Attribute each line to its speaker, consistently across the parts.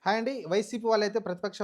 Speaker 1: Hi అండి. YCP వాళ్ళైతే ప్రతిపక్ష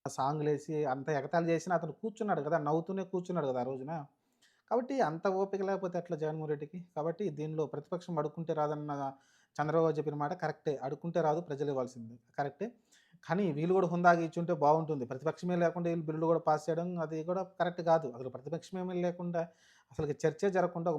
Speaker 1: సాంగులేసి అంత ఎగతాళి చేసినా అతను కూర్చున్నాడు గదా! నవ్వుతూనే కూర్చున్నాడు గదా! ఆ రోజున. కాబట్టి అంత ఓపిక లేకపోతే ఎట్లా జగన్మోహన్ రెడ్డికి? కాబట్టి దీనిలో ప్రతిపక్షం అడుక్కుంటే రాదన్న చంద్రబాబు చెప్పిన మాట కరెక్టే. అడుక్కుంటే రాదు ప్రజలివ్వాల్సిందే. కరెక్టే. కానీ వీళ్ళు గూడా హుందాగా ఇచ్చుంటే బావుంటుంది. ప్రతిపక్షమే లేకుండా ఈళ్ళు బిల్లులు గూడా పాస్ చేయడం అది కూడా కరెక్ట్ కాదు. అసలు ప్రతిపక్షమేమీ లేకుండా అసలకి చర్చే జరగకుండా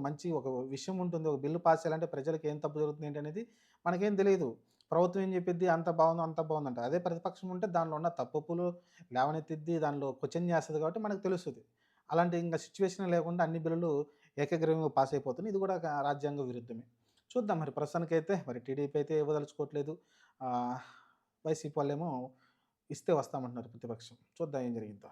Speaker 1: ఒక విషయం ఉంటుంది. ఒక బిల్లు పాస్ చేయాలంటే ప్రజలకి ఏం తప్పు జరుగుతుంది ఏంటనేది మనకేం తెలీదు. ప్రభుత్వం ఏం చెప్పిద్ది అంత బావుంది, అంత బావుందంట. అదే ప్రతిపక్షం ఉంటే దానిలో ఉన్న తప్పొప్పులు లేవనెత్తిద్ది. దానిలో క్వెషన్ చేస్తది కాబట్టి మనకు తెలుస్తది. అలాంటి ఇంక సిట్యుయేషన్ లేకుండా అన్ని బిల్లులు ఏకగ్రీవంగా పాస్ అయిపోతున్నాయి. ఇది కూడా రాజ్యాంగ విరుద్ధమే. చూద్దాం మరి ప్రస్తుతానికైతే మరి టీడీపీ అయితే ఇవ్వదలుచుకోవట్లేదు. వైసీపీ వాళ్ళేమో ఇస్తే వస్తామంటున్నారు ప్రతిపక్షం. చూద్దాం ఏం జరిగిద్దో.